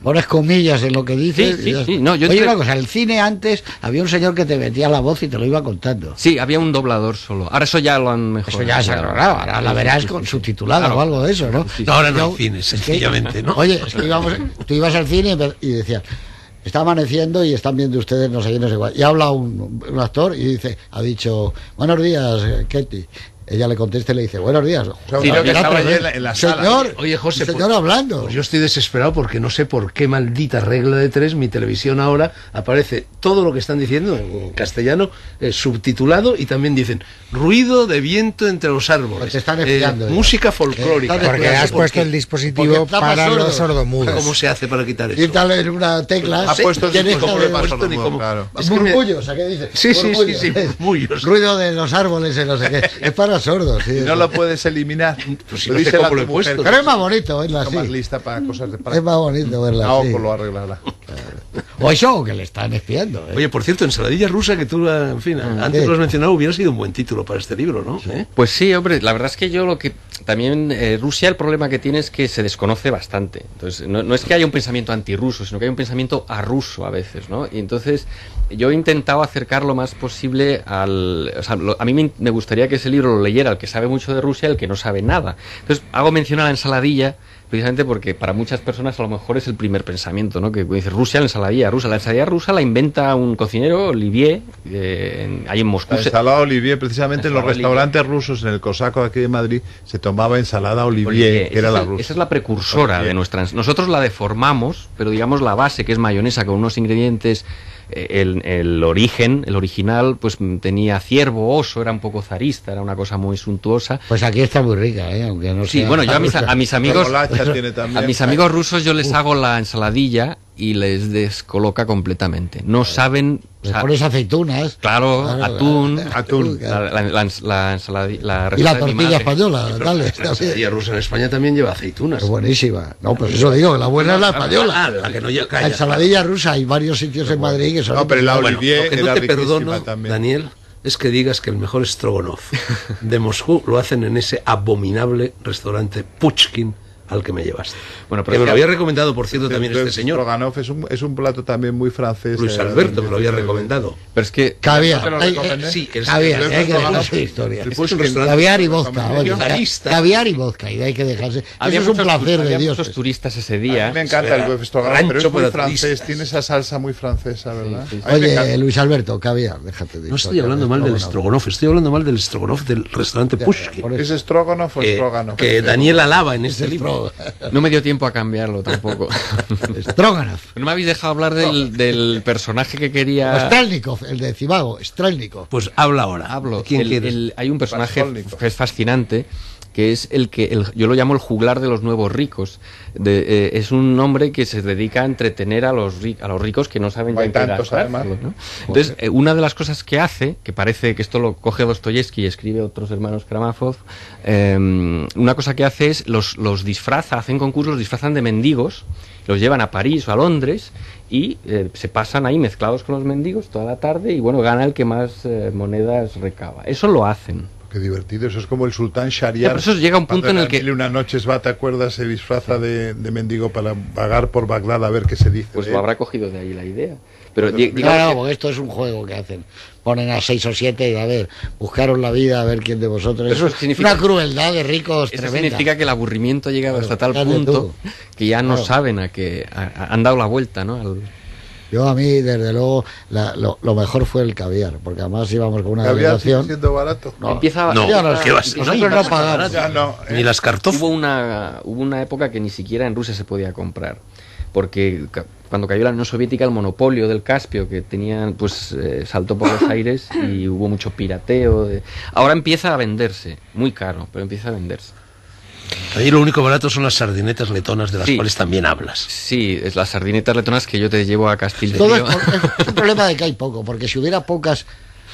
Pones comillas en lo que dices. Sí. No, Oye, una cosa, el cine antes había un señor que te metía la voz y te lo iba contando. Sí, había un doblador solo. Ahora eso ya lo han mejorado. Eso ya se ha logrado, ahora la verás con subtitulada, claro, o algo de eso, ¿no? Sí. No, ahora no hay cine, sencillamente, ¿no? Oye, es que tú ibas al cine y decías... Está amaneciendo y están viendo ustedes no sé qué, no sé cuál. Y habla un actor y ha dicho, buenos días, Katie. Ella le contesta y le dice, buenos días. Sí, que estaba allí en la sala. Señor, oye, José, señor hablando. Pues yo estoy desesperado porque no sé por qué maldita regla de 3 mi televisión ahora aparece todo lo que están diciendo en castellano subtitulado, y también dicen ruido de viento entre los árboles. Pues te están espiando, música folclórica. Porque has puesto el dispositivo para los sordomudos. ¿Cómo se hace para quitar eso? Quítale en una tecla. Ha puesto el dispositivo para sordomudos, claro. Murmullos, ¿a qué dice? Sí, murmullos. Ruido de los árboles y no sé qué. Es para sordos. Sí, no lo puedes eliminar. Pues si no sé cómo lo he puesto. Pero es más bonito verla así. Más lista para cosas de Es más bonito verla así. Pues lo arreglará. O eso, que le están espiando. Oye, por cierto, Ensaladilla rusa, que tú, en fin, antes lo has mencionado, hubiera sido un buen título para este libro, ¿no? Pues sí, hombre, la verdad es que yo también Rusia, el problema que tiene es que se desconoce bastante. Entonces, no es que haya un pensamiento antirruso, sino que hay un pensamiento arruso a veces, ¿no? Y entonces yo he intentado acercar lo más posible a mí me gustaría que ese libro lo leyera el que sabe mucho de Rusia, el que no sabe nada. Entonces hago mención a la ensaladilla precisamente porque para muchas personas a lo mejor es el primer pensamiento, ¿no? Que dice Rusia, la ensaladilla rusa. La ensaladilla rusa la inventa un cocinero, Olivier, ahí en Moscú. La ensalada Olivier, precisamente en los restaurantes rusos, en el Cosaco de aquí de Madrid, se tomaba ensalada Olivier, que era la rusa. Esa es la precursora de nuestra... Nosotros la deformamos, pero digamos la base, que es mayonesa con unos ingredientes... El original, pues tenía ciervo, oso, era un poco zarista, era una cosa muy suntuosa. Pues aquí está muy rica, aunque no sea... Sí, bueno, yo a mis amigos rusos yo les hago la ensaladilla y les descoloca completamente. No saben... Le pones aceitunas. Claro, atún. La y la tortilla española, dale. La ensaladilla rusa en España también lleva aceitunas. Es buenísima. No, pues eso digo, la buena es la española. La ensaladilla rusa, hay varios sitios en Madrid que son... No, pero la Olivier lo que no te perdono, también, Daniel, es que digas que el mejor Stroganov de Moscú lo hacen en ese abominable restaurante Puchkin al que me llevaste. Bueno, pero que me lo había recomendado, por cierto, también este señor. Stroganov es un plato también muy francés. Luis Alberto me lo había recomendado. Pero es que... Caviar. Sí, caviar, hay que dejarse de historia. Caviar y vodka. Caviar y vodka, y hay que dejarse. Eso es un placer de Dios. Muchos turistas ese día. A mí me encanta el Stroganov, pero es muy francés. Tiene esa salsa muy francesa, ¿verdad? Oye, Luis Alberto, caviar, déjate de... No estoy hablando mal del Stroganov, estoy hablando mal del Stroganov del restaurante Pushkin. ¿Es Stroganov o Stroganov? Que Daniel alaba en este libro. No me dio tiempo a cambiarlo tampoco. Stroganov. No me habéis dejado hablar del personaje que quería... Strelnikov, el de Cibago, Strelnikov. Pues habla ahora. Hablo. Hay un personaje que es fascinante, que es yo lo llamo el juglar de los nuevos ricos. Es un hombre que se dedica a entretener a los ricos que no saben ya gastarlo, ¿no? Entonces, una de las cosas que hace, que parece que esto lo coge Dostoyevsky y escribe otros hermanos Karamazov, una cosa que hace es los disfraza, hacen concursos, los disfrazan de mendigos, los llevan a París o a Londres y se pasan ahí mezclados con los mendigos toda la tarde y bueno, gana el que más monedas recaba. Eso lo hacen. Qué divertido, eso es como el sultán Shahriar. Eso llega a un punto en el que... Unas noches va, ¿te acuerdas? Se disfraza de mendigo para vagar por Bagdad a ver qué se dice. Pues lo habrá cogido de ahí la idea. Pero claro, porque esto es un juego que hacen. Ponen a 6 o 7 y a ver, buscaron la vida, a ver quién de vosotros... Eso significa una crueldad de ricos eso tremenda. Significa que el aburrimiento ha llegado hasta tal punto que ya no saben a que han dado la vuelta, ¿no? Yo a mí, desde luego, lo mejor fue el caviar, porque además íbamos con una delegación... siendo barato? No, nosotros no pagamos. Ni las cartofas. Hubo una época que ni siquiera en Rusia se podía comprar, porque cuando cayó la Unión Soviética el monopolio del Caspio que tenían, pues saltó por los aires y hubo mucho pirateo. Ahora empieza a venderse, muy caro, pero empieza a venderse. Ahí lo único barato son las sardinetas letonas, de las cuales también hablas. Sí, es las sardinetas letonas que yo te llevo a Castillo. Todo es un problema de que hay poco, porque si hubiera pocas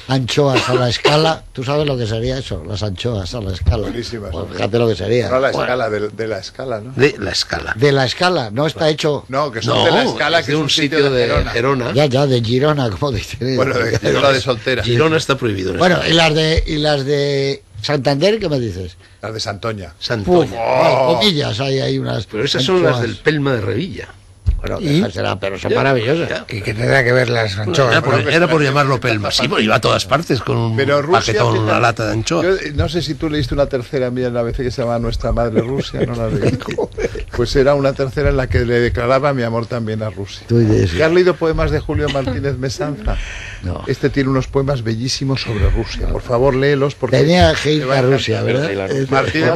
anchoas a la escala, ¿tú sabes lo que sería eso? Las anchoas a la escala. Buenísimas. Pues fíjate lo que sería. No a la escala, de la escala, ¿no? De la escala. De la escala, no está hecho... No, que son de la escala, que es un sitio de Gerona. Ya, de Girona, como dicen. Bueno, de Girona de soltera. Girona está prohibido. Bueno, y las de Santander, ¿qué me dices? Las de Santoña. Comillas, hay unas... Pero esas son las del Pelma de Revilla. Bueno, esas serán, pero son maravillosas. ¿Y qué tendrá que ver las anchoas? Era por llamarlo Pelma. Sí, porque iba a todas partes con un paquetón, una lata de anchoas. No sé si tú leíste una tercera mía en la ABC que se llama Nuestra Madre Rusia, no la leí. Pues era una tercera en la que le declaraba mi amor también a Rusia. ¿Qué has leído poemas de Julio Martínez Mesanza? No. Este tiene unos poemas bellísimos sobre Rusia. Por favor, léelos. Porque tenía hate a Rusia, ¿verdad? Martínez,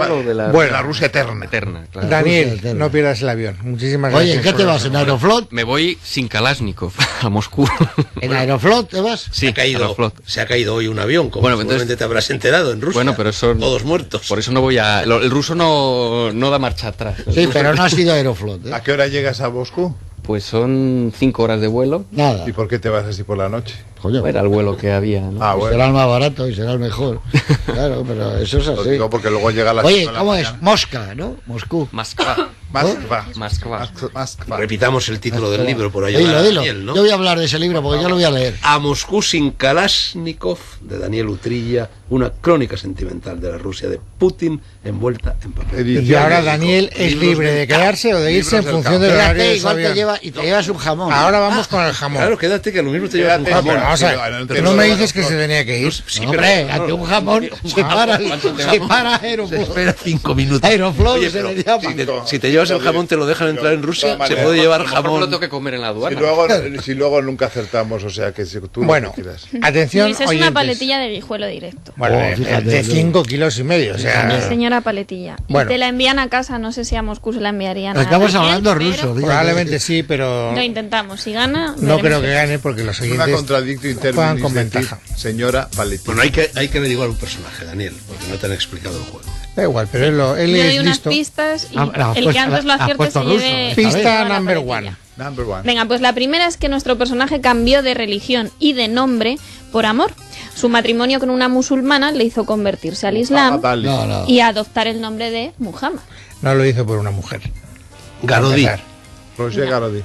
bueno, la Rusia eterna. Claro. Daniel, no pierdas el avión. Muchísimas gracias. Oye, ¿qué te vas, en Aeroflot? Me voy sin Kalashnikov a Moscú. ¿En Aeroflot te vas? Sí, se ha caído hoy un avión, como bueno, seguramente entonces, te habrás enterado en Rusia. Bueno, pero son todos muertos. Por eso no voy a... El ruso no da marcha atrás. Sí, pero no ha sido Aeroflot. ¿A qué hora llegas a Moscú? Pues son 5 horas de vuelo. Nada. ¿Y por qué te vas así por la noche? Coño, era el vuelo que había, ¿no? Bueno. Será el más barato y será el mejor. Claro, pero eso es así. Digo porque luego llega la... Oye, ¿cómo es? Mosca, ¿no? Moscú. Moskva. Repitamos el título del libro por allá. Dilo. Daniel, ¿no? Yo voy a hablar de ese libro porque yo lo voy a leer. A Moscú sin Kalashnikov, de Daniel Utrilla, una crónica sentimental de la Rusia de Putin envuelta en papel. Y ahora Daniel es libre de quedarse o de irse en función del horario de su avión. Y te llevas un jamón. Ahora vamos con el jamón. Claro, quédate que a lo mismo te llevas un jamón. Pero vamos a ver, tú no me dices que se tenía que ir. Sí, hombre, ante un jamón se para Aeroflot. Se espera 5 minutos. Aeroflot Oye, se pero le llama. si te llevas el jamón, te lo dejan entrar en Rusia. Se puede llevar jamón. Lo tengo que comer en la aduana. Si luego nunca acertamos, o sea que si tú bueno, atención, Luis, es una paletilla de guijuelo directo. Bueno, de 5 kilos y medio, o sea... Señora paletilla. Bueno. Y te la envían a casa, no sé si a Moscú se la enviarían. Estamos hablando ruso. Probablemente sí, pero... Lo intentamos, si gana... No creo que gane porque los oyentes... Una contradicto juegan con ventaja. Señora paletilla. Bueno, hay que averiguar un personaje, Daniel, porque no te han explicado el juego. Da igual, pero él Le doy es unas listo. pistas y el que antes lo acierte se lleve... Pista number one. Venga, pues la primera es que nuestro personaje cambió de religión y de nombre por amor. Su matrimonio con una musulmana le hizo convertirse al Islam y adoptar el nombre de Muhammad. No lo hizo por una mujer. Garodí. Roger Garodí.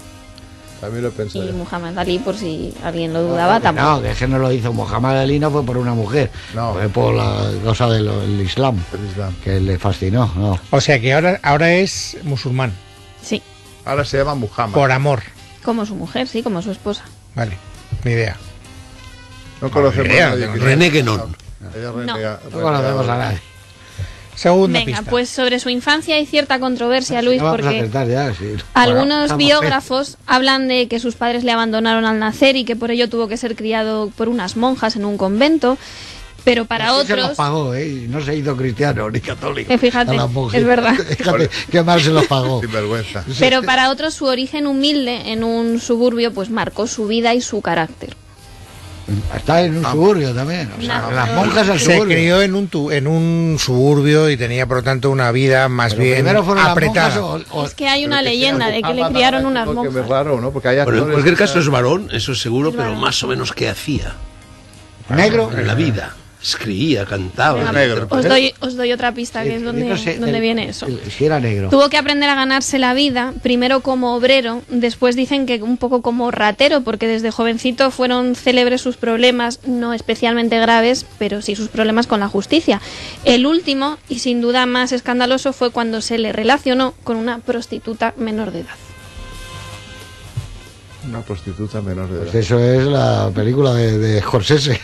También lo pensé. Y Muhammad Ali, por si alguien lo dudaba, tampoco. No, que es que no lo hizo Muhammad Ali, no fue por una mujer. No. Fue por la cosa del Islam. Que le fascinó. No. O sea que ahora es musulmán. Sí. Ahora se llama Muhammad. Por amor. Como su mujer, sí, como su esposa. Vale, ni idea. No conocemos a nadie. René Guénon. No conocemos a nadie. Segunda Venga, pista. pues sobre su infancia hay cierta controversia, Luis, Vamos a porque acertar ya, sí. algunos Bueno, biógrafos hablan de que sus padres le abandonaron al nacer y que por ello tuvo que ser criado por unas monjas en un convento. Pero para Así otros... se los pagó, ¿eh? No se hizo cristiano ni católico. Fíjate, a las monjas. es verdad. Fíjate, qué mal se los pagó. Sin vergüenza. Pero para otros su origen humilde en un suburbio pues marcó su vida y su carácter. Está en un suburbio también. O sea, No. las monjas al Se suburbio. crió en un suburbio y tenía por lo tanto una vida más Pero bien primero fueron las apretada. monjas Es que hay una leyenda de que le criaron unas Que es monjas. raro, ¿no? Porque hay Bueno, en actores cualquier que caso es están- varón, eso es seguro, Es pero varón. más o menos ¿qué hacía? Negro. En la vida. Escribía, cantaba. Venga, negro. os doy otra pista, que es donde, No sé, donde viene eso. Si era negro. Tuvo que aprender a ganarse la vida, primero como obrero, después dicen que un poco como ratero, porque desde jovencito fueron célebres sus problemas, no especialmente graves, pero sí sus problemas con la justicia. El último, y sin duda más escandaloso, fue cuando se le relacionó con una prostituta menor de edad. Una prostituta menor de edad. Pues eso es la película de Scorsese.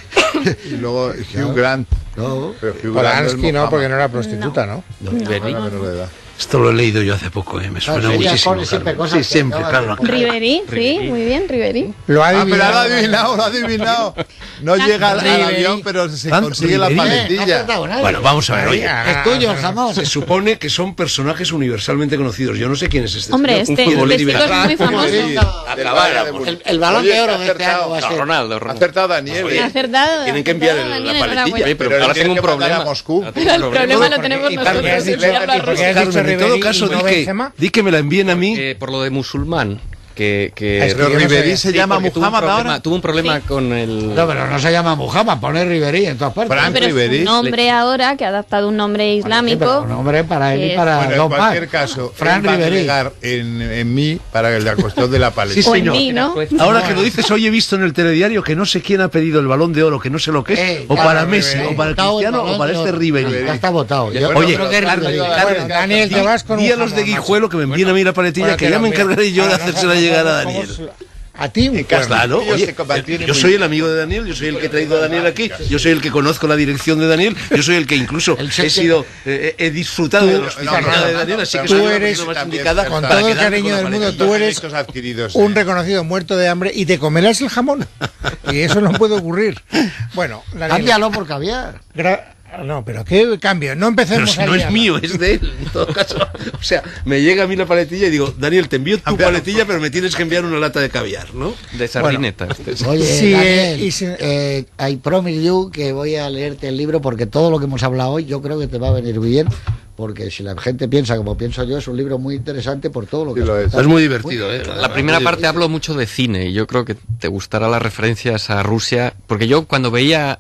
Y luego Hugh Grant. No. Pero Hugh Grant Polanski es no, Muhammad. porque no era prostituta, ¿no? Era menor de edad. Esto lo he leído yo hace poco, me suena Claro, ella muchísimo. pone siempre Carmen. cosas Sí, que siempre, acaban claro. Ribery, sí, muy bien, Ribery. Lo ha Ah, pero lo ha adivinado. adivinado, lo ha adivinado. No llega al avión, pero se Tanto consigue la Ribery. No ha paletilla. acertado nadie. Bueno, vamos a ver, oye. Es tuyo el jamón. Se supone que son personajes universalmente conocidos. Yo no sé quién es este. Hombre, señor. este futbolista. chico es muy famoso. Sí, Acabáramos. El balón Oye, de oro ha de este año acertado. va a ser. Ronaldo. Ha acertado Daniel. Oye, Acertado. tienen que enviar acertado, la Daniel, paletilla. enhorabuena. Oye, pero Pero ahora le tengo un tienen que mandar problema. a Moscú. Pero el problema lo tenemos y nosotros. porque has dicho- enviarlo a y porque Rusia. has dicho en todo caso, di que me la envíen a mí. Por lo de musulmán. Que pero Ribery se llama Muhammad ahora. Tuvo un problema con el... No, pero no se llama Muhammad, pone Ribery en todas partes. Pero es un nombre ahora que ha adaptado un nombre islámico. Pero un nombre para él y para bueno, en cualquier caso, Fran él va a Ribery. delegar en mí para la cuestión de la Palestina. Sí, señor. Mí, ¿no? Ahora que lo dices, hoy he visto en el telediario que no sé quién ha pedido el Balón de Oro, que no sé lo que es, o para Messi, o para Cristiano, o para este Ribery. Ya está votado. Oye, Daniel, te vas con un los de Guijuelo que me envíen a mí la paletilla, que ya me encargaré yo de hacérsela llegar a Daniel. A ti un Claro, oye, yo soy el amigo de Daniel, yo soy el que he traído a Daniel aquí, yo soy el que conozco la dirección de Daniel, yo soy el que incluso he disfrutado de la hospitalidad de Daniel, así que tú eres más indicada, con todo el cariño del mundo, tú eres un reconocido muerto de hambre y te comerás el jamón. Y eso no puede ocurrir. Bueno, Daniel, cámbialo por caviar. No, pero qué cambio, no empecemos pero si no es mío, es de él, en todo caso. O sea, me llega a mí la paletilla y digo, Daniel, te envío tu paletilla, pero me tienes que enviar una lata de caviar, ¿no? De sardinetas. Bueno, oye, sí, Daniel, I promise you que voy a leerte el libro porque todo lo que hemos hablado hoy yo creo que te va a venir bien. Porque si la gente piensa como pienso yo, es un libro muy interesante por todo lo que... Es muy divertido, ¿eh? La primera parte hablo mucho de cine y yo creo que te gustará las referencias a Rusia, porque yo cuando veía...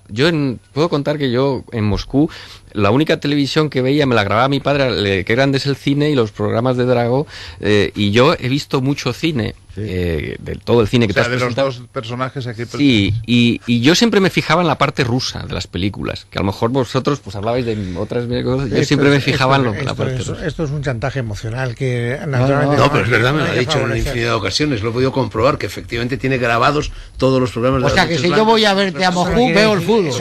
puedo contar que yo en Moscú, la única televisión que veía, me la grababa mi padre, que grande es el cine y los programas de Drago, y yo he visto mucho cine. De todo el cine que o sea, te has de presentado. los dos personajes aquí. Sí, y yo siempre me fijaba en la parte rusa de las películas, que a lo mejor vosotros pues hablabais de otras cosas, yo siempre me fijaba en la parte rusa. Esto es un chantaje emocional que naturalmente... No, pero es verdad, me lo ha dicho en infinidad de ocasiones, lo he podido comprobar, que efectivamente tiene grabados todos los programas de... O sea, que si yo voy a verte a Moscú, veo el fútbol.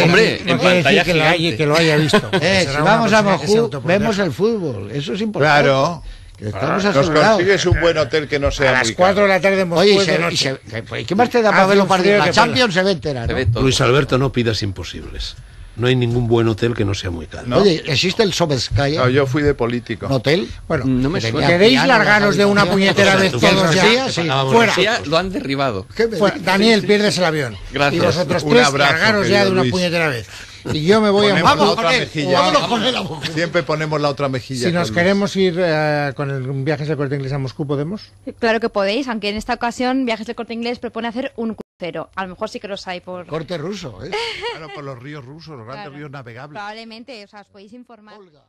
Hombre, en pantalla que lo haya visto. Si vamos a Moscú, vemos el fútbol, eso es importante. Claro. Nos consigues un buen hotel que no sea a las 4 de la tarde en Moscú. Oye, ¿qué más te da para ver los partidos? La Champions se ve entera, ¿no? Luis Alberto, no pidas imposibles. No hay ningún buen hotel que no sea muy caro. ¿No? Oye, ¿existe el Sovetskaya? No, yo fui de político. ¿Un hotel? Bueno, no me ¿queréis largaros de una puñetera vez todos los días? Sí. Fuera. Lo han derribado. Daniel, pierdes el avión. Gracias. Y vosotros tres, largaros ya de una puñetera vez. Y yo me voy a... Vamos con él. Siempre ponemos la otra mejilla. Si nos queremos ir con el Viajes del Corte Inglés a Moscú, ¿podemos? Claro que podéis, aunque en esta ocasión Viajes del Corte Inglés propone hacer un crucero. A lo mejor sí que los hay por... Corte ruso, ¿eh? Claro, por los ríos rusos, los grandes ríos navegables. Probablemente, o sea, os podéis informar. Olga.